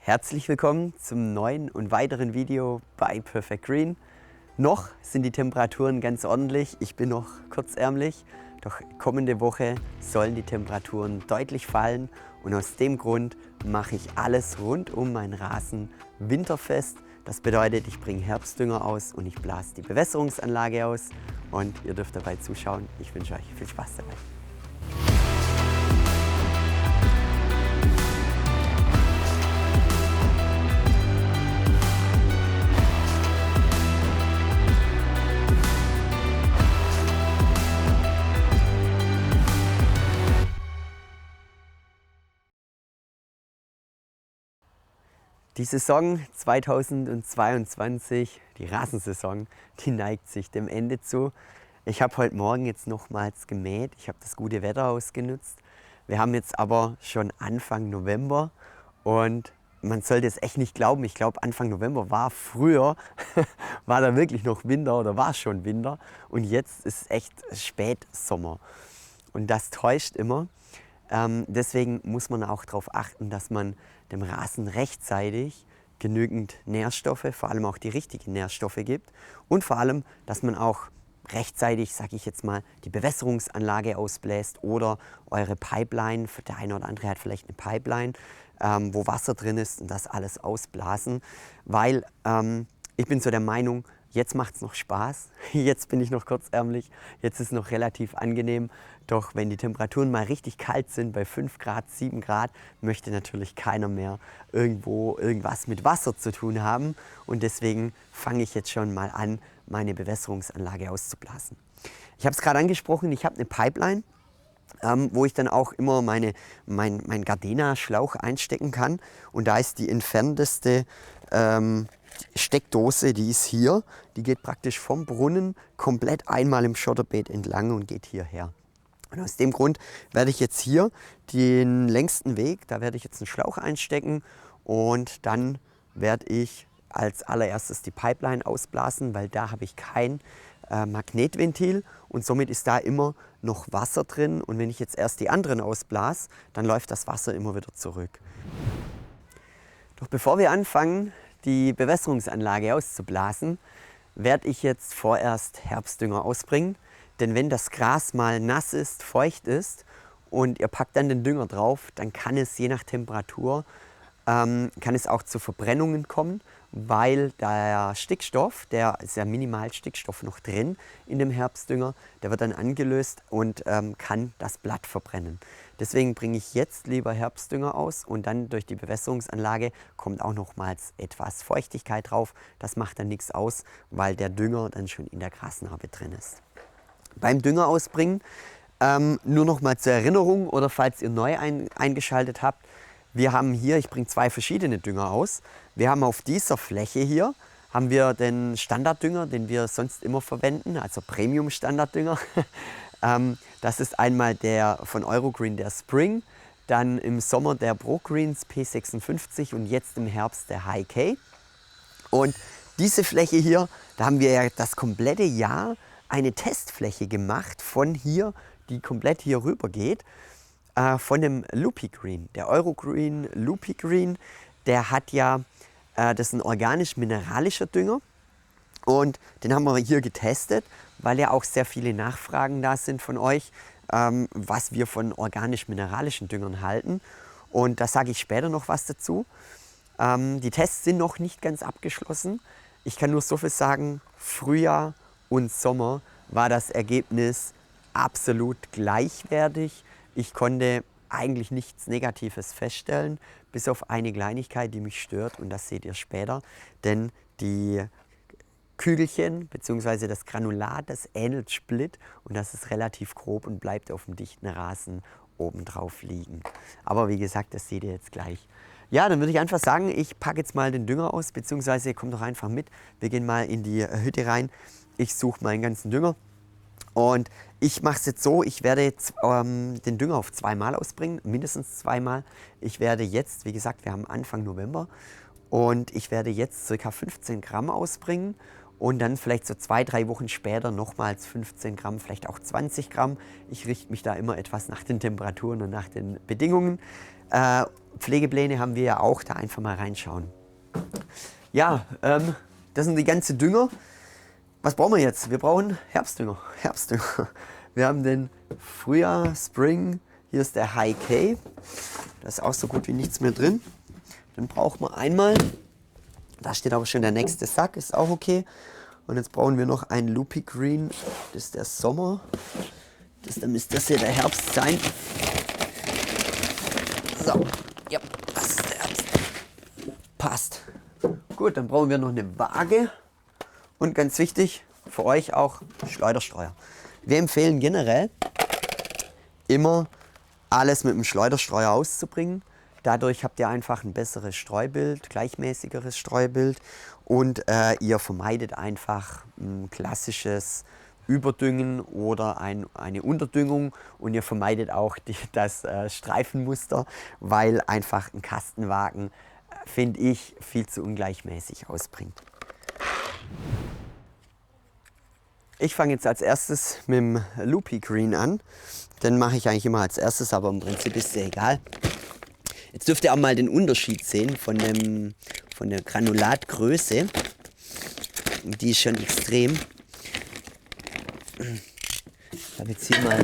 Herzlich willkommen zum neuen und weiteren Video bei Perfect Green. Noch sind die Temperaturen ganz ordentlich, ich bin noch kurzärmlich, doch kommende Woche sollen die Temperaturen deutlich fallen und aus dem Grund mache ich alles rund um meinen Rasen winterfest. Das bedeutet, ich bringe Herbstdünger aus und ich blase die Bewässerungsanlage aus und ihr dürft dabei zuschauen. Ich wünsche euch viel Spaß dabei. Die Saison 2022, die Rasensaison, die neigt sich dem Ende zu. Ich habe heute Morgen jetzt nochmals gemäht. Ich habe das gute Wetter ausgenutzt. Wir haben jetzt aber schon Anfang November und man sollte es echt nicht glauben. Ich glaube, Anfang November war früher, war da wirklich noch Winter oder war schon Winter und jetzt ist echt Spätsommer. Und das täuscht immer. Deswegen muss man auch darauf achten, dass man dem Rasen rechtzeitig genügend Nährstoffe, vor allem auch die richtigen Nährstoffe gibt und vor allem, dass man auch rechtzeitig, sage ich jetzt mal, die Bewässerungsanlage ausbläst oder eure Pipeline, der eine oder andere hat vielleicht eine Pipeline, wo Wasser drin ist und das alles ausblasen, weil ich bin so der Meinung, jetzt macht es noch Spaß, jetzt bin ich noch kurzärmlich, jetzt ist es noch relativ angenehm. Doch wenn die Temperaturen mal richtig kalt sind, bei 5 Grad, 7 Grad, möchte natürlich keiner mehr irgendwo irgendwas mit Wasser zu tun haben. Und deswegen fange ich jetzt schon mal an, meine Bewässerungsanlage auszublasen. Ich habe es gerade angesprochen, ich habe eine Pipeline, wo ich dann auch immer mein Gardena-Schlauch einstecken kann. Und da ist die entfernteste Steckdose, die ist hier. Die geht praktisch vom Brunnen komplett einmal im Schotterbeet entlang und geht hierher. Und aus dem Grund werde ich jetzt hier den längsten Weg, da werde ich jetzt einen Schlauch einstecken und dann werde ich als allererstes die Pipeline ausblasen, weil da habe ich kein Magnetventil und somit ist da immer noch Wasser drin. Und wenn ich jetzt erst die anderen ausblase, dann läuft das Wasser immer wieder zurück. Doch bevor wir anfangen, die Bewässerungsanlage auszublasen, werde ich jetzt vorerst Herbstdünger ausbringen. Denn wenn das Gras mal nass ist, feucht ist und ihr packt dann den Dünger drauf, dann kann es je nach Temperatur kann es auch zu Verbrennungen kommen, weil der Stickstoff, der ist ja Minimalstickstoff noch drin in dem Herbstdünger, der wird dann angelöst und kann das Blatt verbrennen. Deswegen bringe ich jetzt lieber Herbstdünger aus und dann durch die Bewässerungsanlage kommt auch nochmals etwas Feuchtigkeit drauf. Das macht dann nichts aus, weil der Dünger dann schon in der Grasnarbe drin ist. Beim Dünger ausbringen, nur noch mal zur Erinnerung oder falls ihr neu eingeschaltet habt, wir haben hier, ich bringe 2 verschiedene Dünger aus. Wir haben auf dieser Fläche hier, haben wir den Standarddünger, den wir sonst immer verwenden, also Premium Standarddünger. Das ist einmal der von Eurogreen, der Spring, dann im Sommer der ProGreens P56 und jetzt im Herbst der High K. Und diese Fläche hier, da haben wir ja das komplette Jahr eine Testfläche gemacht von hier, die komplett hier rüber geht, von dem Loopy Green. Der Eurogreen Loopy Green, der hat ja, das ist ein organisch-mineralischer Dünger und den haben wir hier getestet, weil ja auch sehr viele Nachfragen da sind von euch, was wir von organisch-mineralischen Düngern halten. Und da sage ich später noch was dazu. Die Tests sind noch nicht ganz abgeschlossen. Ich kann nur so viel sagen, Frühjahr und Sommer war das Ergebnis absolut gleichwertig. Ich konnte eigentlich nichts Negatives feststellen, bis auf eine Kleinigkeit, die mich stört und das seht ihr später. Denn die Kügelchen bzw. das Granulat, das ähnelt Split und das ist relativ grob und bleibt auf dem dichten Rasen obendrauf liegen. Aber wie gesagt, das seht ihr jetzt gleich. Ja, dann würde ich einfach sagen, ich packe jetzt mal den Dünger aus, beziehungsweise kommt doch einfach mit. Wir gehen mal in die Hütte rein. Ich suche meinen ganzen Dünger und ich mache es jetzt so, ich werde jetzt den Dünger auf 2-mal ausbringen, mindestens 2-mal. Ich werde jetzt, wie gesagt, wir haben Anfang November und ich werde jetzt ca. 15 Gramm ausbringen und dann vielleicht so 2-3 Wochen später nochmals 15 Gramm, vielleicht auch 20 Gramm. Ich richte mich da immer etwas nach den Temperaturen und nach den Bedingungen. Pflegepläne haben wir ja auch, da einfach mal reinschauen. Ja, das sind die ganzen Dünger. Was brauchen wir jetzt? Wir brauchen Herbstdünger. Wir haben den Frühjahr, Spring, hier ist der High K. Da ist auch so gut wie nichts mehr drin. Dann brauchen wir einmal, da steht aber schon der nächste Sack, ist auch okay. Und jetzt brauchen wir noch ein Loopy Green, das ist der Sommer. Dann müsste das hier der Herbst sein. So, ja, das ist der Herbst. Passt. Gut, dann brauchen wir noch eine Waage. Und ganz wichtig, für euch auch Schleuderstreuer. Wir empfehlen generell immer alles mit dem Schleuderstreuer auszubringen. Dadurch habt ihr einfach ein besseres Streubild, gleichmäßigeres Streubild und ihr vermeidet einfach ein klassisches Überdüngen oder eine Unterdüngung und ihr vermeidet auch das Streifenmuster, weil einfach ein Kastenwagen, finde ich, viel zu ungleichmäßig ausbringt. Ich fange jetzt als erstes mit dem Loopy Green an. Den mache ich eigentlich immer als erstes, aber im Prinzip ist es egal. Jetzt dürft ihr auch mal den Unterschied sehen von der Granulatgröße. Die ist schon extrem. Ich habe jetzt hier mal,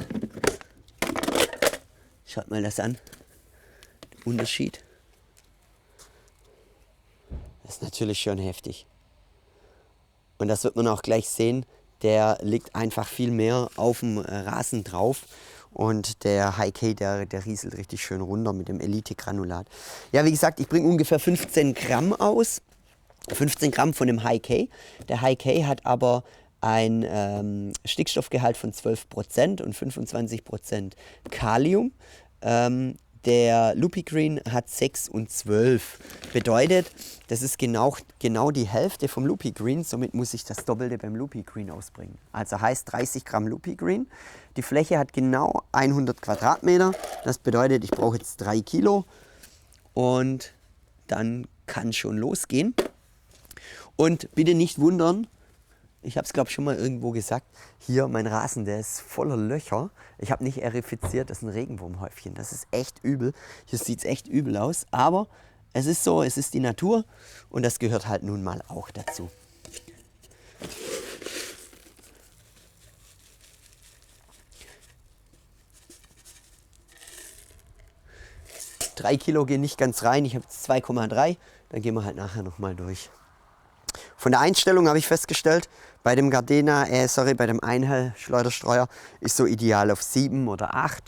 schaut mal das an, der Unterschied. Das ist natürlich schon heftig. Und das wird man auch gleich sehen, der liegt einfach viel mehr auf dem Rasen drauf. Und der High K, der rieselt richtig schön runter mit dem Elite-Granulat. Ja, wie gesagt, ich bringe ungefähr 15 Gramm aus. 15 Gramm von dem High K. Der High K hat aber ein Stickstoffgehalt von 12% und 25% Kalium. Der Loopy Green hat 6 und 12. Bedeutet, das ist genau die Hälfte vom Loopy Green. Somit muss ich das Doppelte beim Loopy Green ausbringen. Also heißt 30 Gramm Loopy Green. Die Fläche hat genau 100 Quadratmeter. Das bedeutet, ich brauche jetzt 3 Kilo. Und dann kann schon losgehen. Und bitte nicht wundern, ich habe es glaube ich schon mal irgendwo gesagt, hier mein Rasen, der ist voller Löcher. Ich habe nicht erifiziert, das ist ein Regenwurmhäufchen. Das ist echt übel. Hier sieht es echt übel aus, aber es ist so, es ist die Natur und das gehört halt nun mal auch dazu. Drei Kilo gehen nicht ganz rein, ich habe jetzt 2,3, dann gehen wir halt nachher nochmal durch. Von der Einstellung habe ich festgestellt, bei dem bei dem Einhell-Schleuderstreuer ist so ideal auf 7 oder 8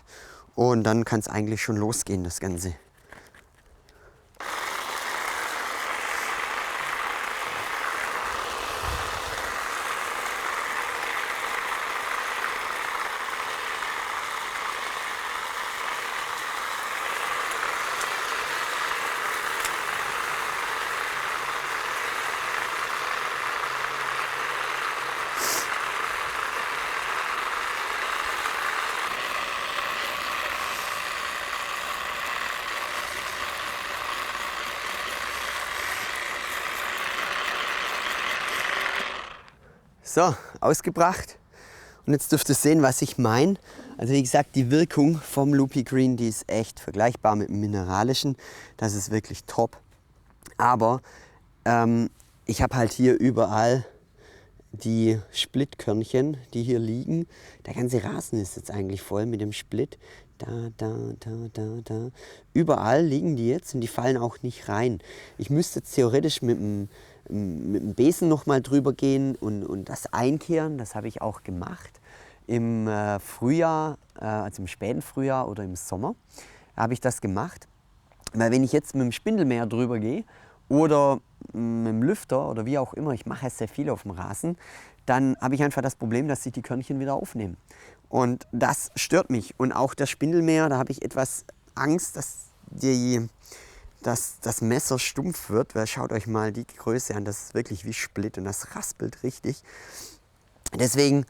und dann kann es eigentlich schon losgehen, das Ganze. So, ausgebracht. Und jetzt dürft ihr sehen, was ich meine. Also wie gesagt, die Wirkung vom Loopy Green, die ist echt vergleichbar mit dem Mineralischen. Das ist wirklich top. Aber ich habe halt hier überall die Splitkörnchen, die hier liegen. Der ganze Rasen ist jetzt eigentlich voll mit dem Split. Da. Überall liegen die jetzt und die fallen auch nicht rein. Ich müsste jetzt theoretisch mit dem Besen noch mal drüber gehen und das einkehren. Das habe ich auch gemacht im Frühjahr, also im späten Frühjahr oder im Sommer habe ich das gemacht. Weil wenn ich jetzt mit dem Spindelmäher drüber gehe oder mit dem Lüfter oder wie auch immer, ich mache sehr viel auf dem Rasen, dann habe ich einfach das Problem, dass sich die Körnchen wieder aufnehmen. Und das stört mich. Und auch das Spindelmäher, da habe ich etwas Angst, dass das Messer stumpf wird. Weil schaut euch mal die Größe an, das ist wirklich wie Split und das raspelt richtig. Deswegen,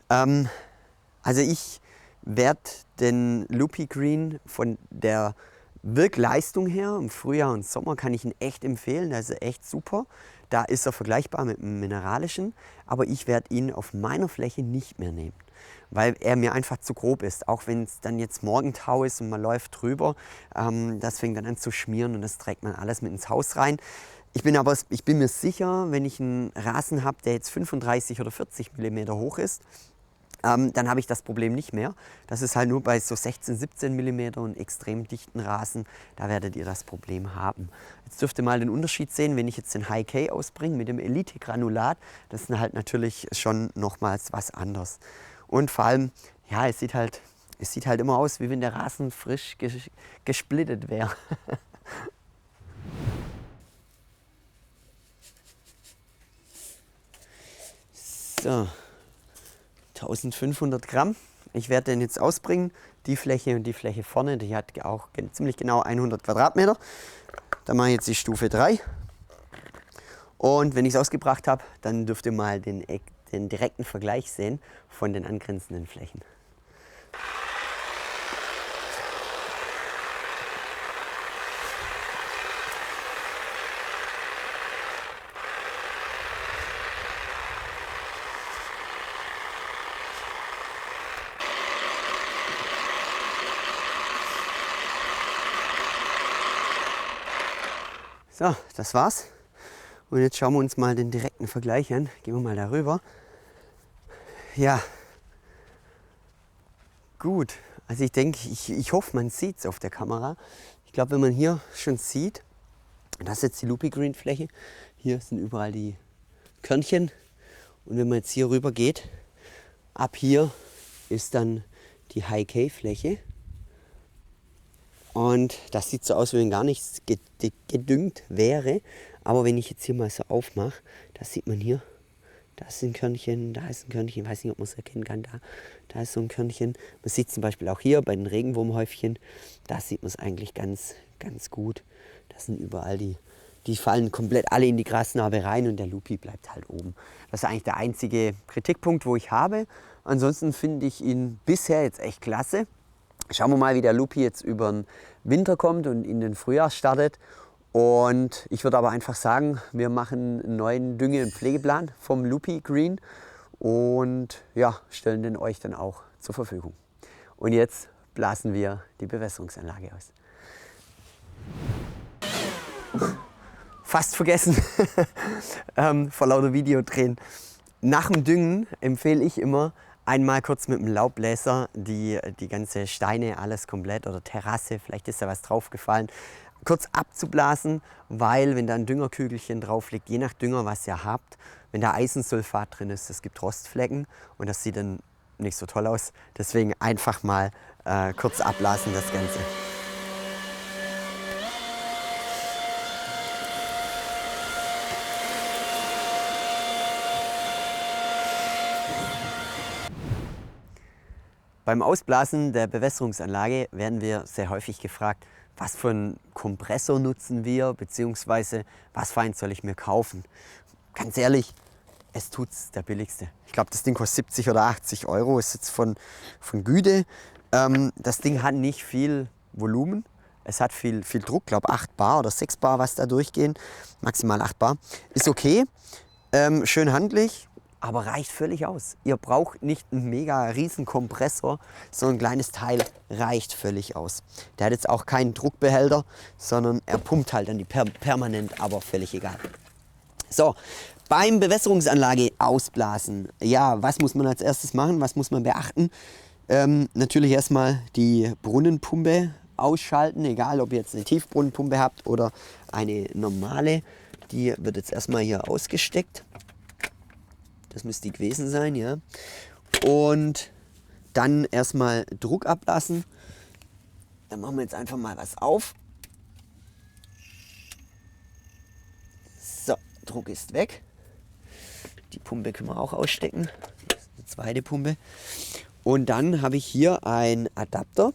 also ich werde den Loopy Green von der Wirkleistung her, im Frühjahr und Sommer kann ich ihn echt empfehlen, der ist echt super. Da ist er vergleichbar mit dem Mineralischen, aber ich werde ihn auf meiner Fläche nicht mehr nehmen. weil er mir einfach zu grob ist. Auch wenn es dann jetzt Morgentau ist und man läuft drüber, das fängt dann an zu schmieren und das trägt man alles mit ins Haus rein. Ich bin mir sicher, wenn ich einen Rasen habe, der jetzt 35 oder 40 mm hoch ist, dann habe ich das Problem nicht mehr. Das ist halt nur bei so 16, 17 mm und extrem dichten Rasen, da werdet ihr das Problem haben. Jetzt dürft ihr mal den Unterschied sehen, wenn ich jetzt den High K ausbringe mit dem Elite Granulat, das ist halt natürlich schon nochmals was anderes. Und vor allem, ja, es sieht halt immer aus, wie wenn der Rasen frisch gesplittet wäre. So. 1500 Gramm. Ich werde den jetzt ausbringen. Die Fläche und die Fläche vorne, die hat auch ziemlich genau 100 Quadratmeter. Dann mache ich jetzt die Stufe 3. Und wenn ich es ausgebracht habe, dann dürft ihr mal den direkten Vergleich sehen von den angrenzenden Flächen. So, das war's. Und jetzt schauen wir uns mal den direkten Vergleich an. Gehen wir mal darüber. Ja, gut. Also ich denke, ich hoffe, man sieht es auf der Kamera. Ich glaube, wenn man hier schon sieht, das ist jetzt die Loopy Green Fläche. Hier sind überall die Körnchen. Und wenn man jetzt hier rüber geht, ab hier ist dann die High K Fläche. Und das sieht so aus, wie wenn gar nichts gedüngt wäre. Aber wenn ich jetzt hier mal so aufmache, das sieht man hier. Da ist ein Körnchen, da ist ein Körnchen. Ich weiß nicht, ob man es erkennen kann. Da ist so ein Körnchen. Man sieht zum Beispiel auch hier bei den Regenwurmhäufchen. Da sieht man es eigentlich ganz, ganz gut. Das sind überall die fallen komplett alle in die Grasnarbe rein und der Loopy bleibt halt oben. Das ist eigentlich der einzige Kritikpunkt, wo ich habe. Ansonsten finde ich ihn bisher jetzt echt klasse. Schauen wir mal, wie der Loopy jetzt über den Winter kommt und in den Frühjahr startet. Und ich würde aber einfach sagen, wir machen einen neuen Dünge- und Pflegeplan vom Loopy Green und ja, stellen den euch dann auch zur Verfügung. Und jetzt blasen wir die Bewässerungsanlage aus. Fast vergessen, vor lauter Video drehen. Nach dem Düngen empfehle ich immer, einmal kurz mit dem Laubbläser die ganze Steine, alles komplett oder Terrasse, vielleicht ist da was draufgefallen, kurz abzublasen, weil wenn da ein Düngerkügelchen drauf liegt, je nach Dünger, was ihr habt, wenn da Eisensulfat drin ist, es gibt Rostflecken und das sieht dann nicht so toll aus. Deswegen einfach mal kurz abblasen das Ganze. Beim Ausblasen der Bewässerungsanlage werden wir sehr häufig gefragt, was für einen Kompressor nutzen wir, beziehungsweise was für einen soll ich mir kaufen. Ganz ehrlich, es tut's der billigste. Ich glaube, das Ding kostet 70 oder 80 Euro, ist jetzt von Güde. Das Ding hat nicht viel Volumen, es hat viel Druck, glaube 8 Bar oder 6 Bar, was da durchgehen, maximal 8 Bar. Ist okay, schön handlich. Aber reicht völlig aus. Ihr braucht nicht einen mega riesen Kompressor, so ein kleines Teil reicht völlig aus. Der hat jetzt auch keinen Druckbehälter, sondern er pumpt halt dann die permanent, aber völlig egal. So, beim Bewässerungsanlage ausblasen. Ja, was muss man als erstes machen? Was muss man beachten? Natürlich erstmal die Brunnenpumpe ausschalten, egal ob ihr jetzt eine Tiefbrunnenpumpe habt oder eine normale. Die wird jetzt erstmal hier ausgesteckt. Das müsste die gewesen sein, ja. Und dann erstmal Druck ablassen. Dann machen wir jetzt einfach mal was auf. So, Druck ist weg. Die Pumpe können wir auch ausstecken. Das ist die zweite Pumpe. Und dann habe ich hier einen Adapter,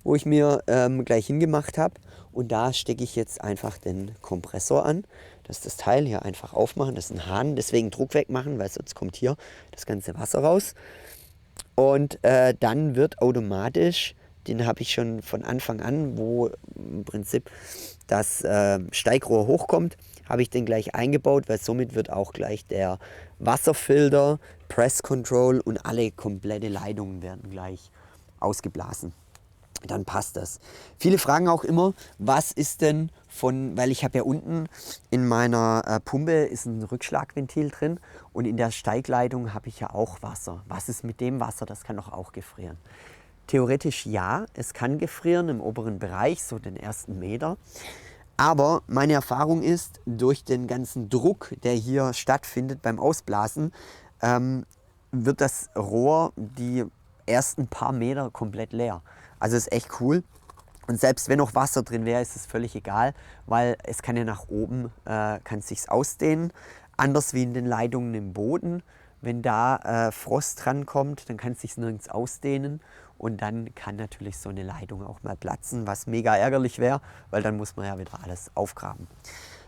wo ich mir gleich hingemacht habe. Und da stecke ich jetzt einfach den Kompressor an. Das ist das Teil hier einfach aufmachen. Das ist ein Hahn, deswegen Druck wegmachen, weil sonst kommt hier das ganze Wasser raus. Und dann wird automatisch, den habe ich schon von Anfang an, wo im Prinzip das Steigrohr hochkommt, habe ich den gleich eingebaut, weil somit wird auch gleich der Wasserfilter Press Control und alle komplette Leitungen werden gleich ausgeblasen. Dann passt das. Viele fragen auch immer, was ist denn weil ich habe ja unten in meiner Pumpe ist ein Rückschlagventil drin und in der Steigleitung habe ich ja auch Wasser. Was ist mit dem Wasser? Das kann doch auch gefrieren. Theoretisch ja, es kann gefrieren im oberen Bereich, so den ersten Meter. Aber meine Erfahrung ist, durch den ganzen Druck, der hier stattfindet beim Ausblasen, wird das Rohr die ersten paar Meter komplett leer. Also ist echt cool. Und selbst wenn noch Wasser drin wäre, ist es völlig egal, weil es kann ja nach oben, kann es sich ausdehnen. Anders wie in den Leitungen im Boden. Wenn da Frost dran kommt, dann kann es sich nirgends ausdehnen. Und dann kann natürlich so eine Leitung auch mal platzen, was mega ärgerlich wäre, weil dann muss man ja wieder alles aufgraben.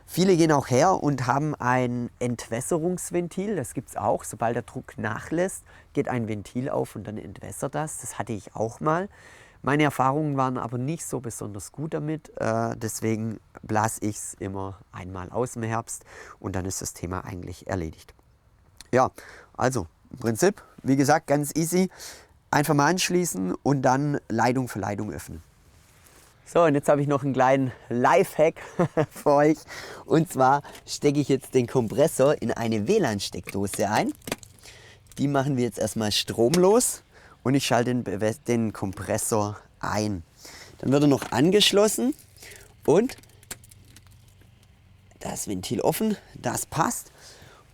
Viele gehen auch her und haben ein Entwässerungsventil, das gibt es auch. Sobald der Druck nachlässt, geht ein Ventil auf und dann entwässert das. Das hatte ich auch mal. Meine Erfahrungen waren aber nicht so besonders gut damit, deswegen blase ich es immer einmal aus im Herbst und dann ist das Thema eigentlich erledigt. Ja, also im Prinzip, wie gesagt, ganz easy. Einfach mal anschließen und dann Leitung für Leitung öffnen. So, und jetzt habe ich noch einen kleinen Lifehack für euch. Und zwar stecke ich jetzt den Kompressor in eine WLAN-Steckdose ein. Die machen wir jetzt erstmal stromlos und ich schalte den Kompressor ein. Dann wird er noch angeschlossen und das Ventil offen, das passt.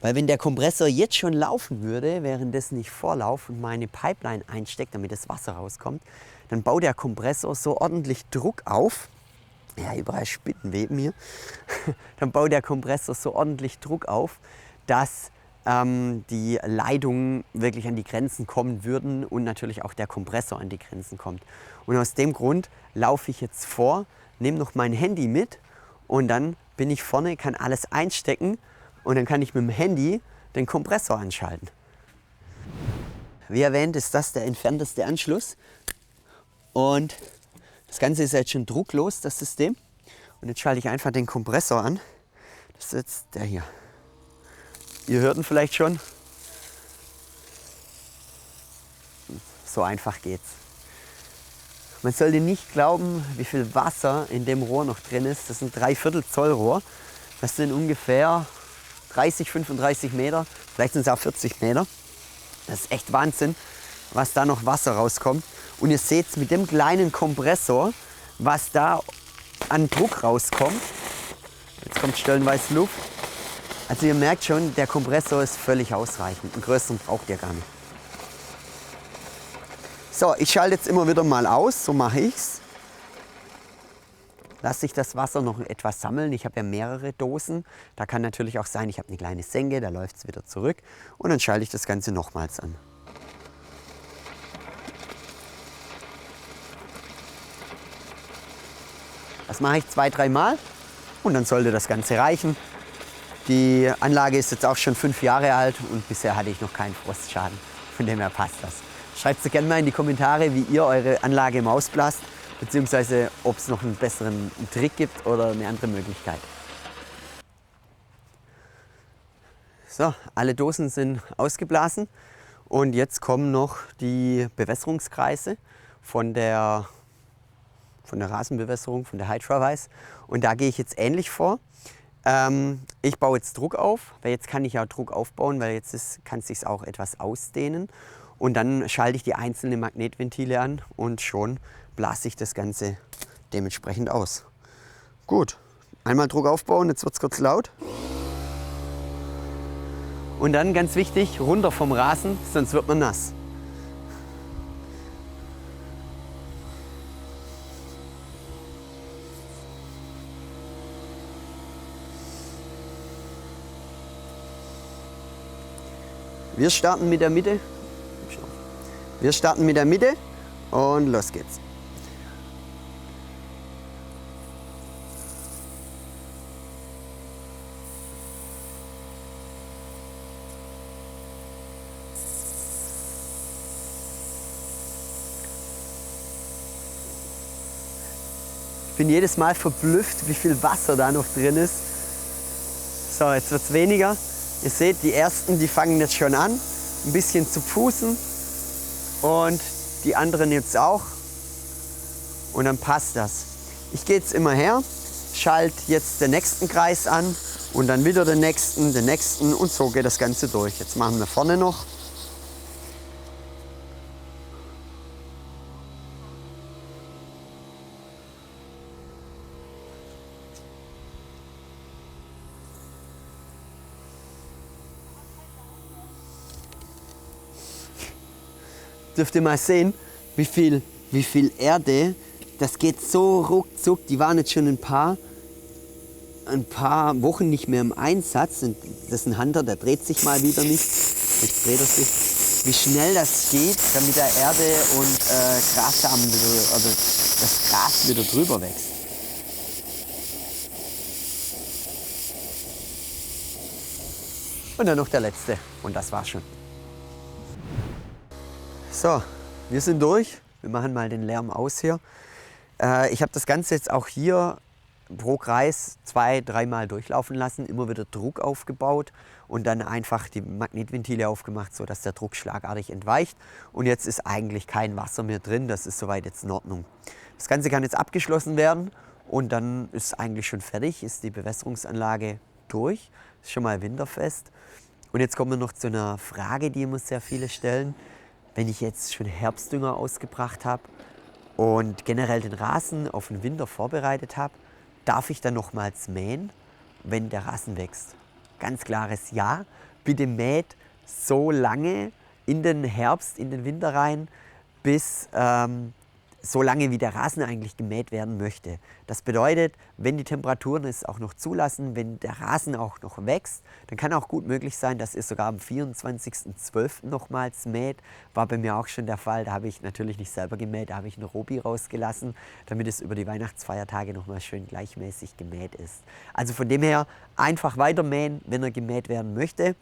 Weil wenn der Kompressor jetzt schon laufen würde, währenddessen ich Vorlauf und meine Pipeline einstecke, damit das Wasser rauskommt, dann baut der Kompressor so ordentlich Druck auf. Ja, überall Spinnenweben hier. Dann baut der Kompressor so ordentlich Druck auf, dass die Leitungen wirklich an die Grenzen kommen würden und natürlich auch der Kompressor an die Grenzen kommt. Und aus dem Grund laufe ich jetzt vor, nehme noch mein Handy mit und dann bin ich vorne, kann alles einstecken und dann kann ich mit dem Handy den Kompressor anschalten. Wie erwähnt, ist das der entfernteste Anschluss und das Ganze ist jetzt schon drucklos, das System. Und jetzt schalte ich einfach den Kompressor an. Das ist jetzt der hier. Ihr hört ihn vielleicht schon. So einfach geht's. Man sollte nicht glauben, wie viel Wasser in dem Rohr noch drin ist. Das ist ein 3/4 Zoll Rohr. Das sind ungefähr 30, 35 Meter, vielleicht sind es auch 40 Meter. Das ist echt Wahnsinn, was da noch Wasser rauskommt. Und ihr seht mit dem kleinen Kompressor, was da an Druck rauskommt. Jetzt kommt stellenweise Luft. Also ihr merkt schon, der Kompressor ist völlig ausreichend. Einen größeren braucht ihr gar nicht. So, ich schalte jetzt immer wieder mal aus, so mache ich's. Lasse ich das Wasser noch etwas sammeln. Ich habe ja mehrere Dosen. Da kann natürlich auch sein, ich habe eine kleine Senke, da läuft es wieder zurück. Und dann schalte ich das Ganze nochmals an. Das mache ich 2-3 Mal und dann sollte das Ganze reichen. Die Anlage ist jetzt auch schon 5 Jahre alt und bisher hatte ich noch keinen Frostschaden. Von dem her passt das. Schreibt es gerne mal in die Kommentare, wie ihr eure Anlage im Ausblast, beziehungsweise ob es noch einen besseren Trick gibt oder eine andere Möglichkeit. So, alle Dosen sind ausgeblasen und jetzt kommen noch die Bewässerungskreise von der Rasenbewässerung, von der Hydrawise. Und da gehe ich jetzt ähnlich vor. Ich baue jetzt Druck auf, weil jetzt kann ich auch Druck aufbauen, weil jetzt kann es sich auch etwas ausdehnen. Und dann schalte ich die einzelnen Magnetventile an und schon blase ich das Ganze dementsprechend aus. Gut, einmal Druck aufbauen, jetzt wird es kurz laut. Und dann ganz wichtig, runter vom Rasen, sonst wird man nass. Wir starten mit der Mitte. Wir starten mit der Mitte und los geht's. Ich bin jedes Mal verblüfft, wie viel Wasser da noch drin ist. So, jetzt wird es weniger. Ihr seht, die ersten, die fangen jetzt schon an. ein bisschen zu fußen und die anderen jetzt auch. Und dann passt das. Ich gehe jetzt immer her, schalte jetzt den nächsten Kreis an und dann wieder den nächsten und so geht das Ganze durch. Jetzt machen wir vorne noch. Dürft ihr mal sehen, wie viel Erde, das geht so ruckzuck. Die waren jetzt schon ein paar Wochen nicht mehr im Einsatz. Und das ist ein Hunter, der dreht sich mal wieder nicht. Jetzt dreht er sich. Wie schnell das geht, damit der Erde und Grassamen wieder, also das Gras wieder drüber wächst. Und dann noch der letzte. Und das war's schon. So, wir sind durch. Wir machen mal den Lärm aus hier. Ich habe das Ganze jetzt auch hier pro Kreis 2-3 Mal durchlaufen lassen, immer wieder Druck aufgebaut und dann einfach die Magnetventile aufgemacht, sodass der Druck schlagartig entweicht. Und jetzt ist eigentlich kein Wasser mehr drin, das ist soweit jetzt in Ordnung. Das Ganze kann jetzt abgeschlossen werden und dann ist eigentlich schon fertig, ist die Bewässerungsanlage durch, ist schon mal winterfest. Und jetzt kommen wir noch zu einer Frage, die immer sehr viele stellen. Wenn ich jetzt schon Herbstdünger ausgebracht habe und generell den Rasen auf den Winter vorbereitet habe, darf ich dann nochmals mähen, wenn der Rasen wächst? Ganz klares Ja. Bitte mäht so lange in den Herbst, in den Winter rein, bis so lange wie der Rasen eigentlich gemäht werden möchte. Das bedeutet, wenn die Temperaturen es auch noch zulassen, wenn der Rasen auch noch wächst, dann kann auch gut möglich sein, dass ihr sogar am 24.12. nochmals mäht. War bei mir auch schon der Fall. Da habe ich natürlich nicht selber gemäht, da habe ich einen Robi rausgelassen, damit es über die Weihnachtsfeiertage nochmal schön gleichmäßig gemäht ist. Also von dem her einfach weiter mähen, wenn er gemäht werden möchte.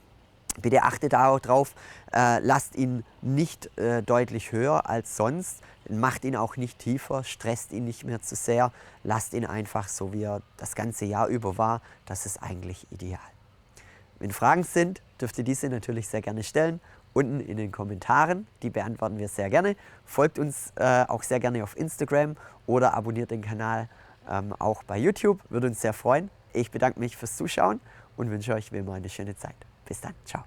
Bitte achtet da auch drauf, lasst ihn nicht deutlich höher als sonst, macht ihn auch nicht tiefer, stresst ihn nicht mehr zu sehr, lasst ihn einfach so, wie er das ganze Jahr über war, das ist eigentlich ideal. Wenn Fragen sind, dürft ihr diese natürlich sehr gerne stellen, unten in den Kommentaren, die beantworten wir sehr gerne. Folgt uns auch sehr gerne auf Instagram oder abonniert den Kanal auch bei YouTube, würde uns sehr freuen. Ich bedanke mich fürs Zuschauen und wünsche euch wie immer eine schöne Zeit. Bis dann, ciao.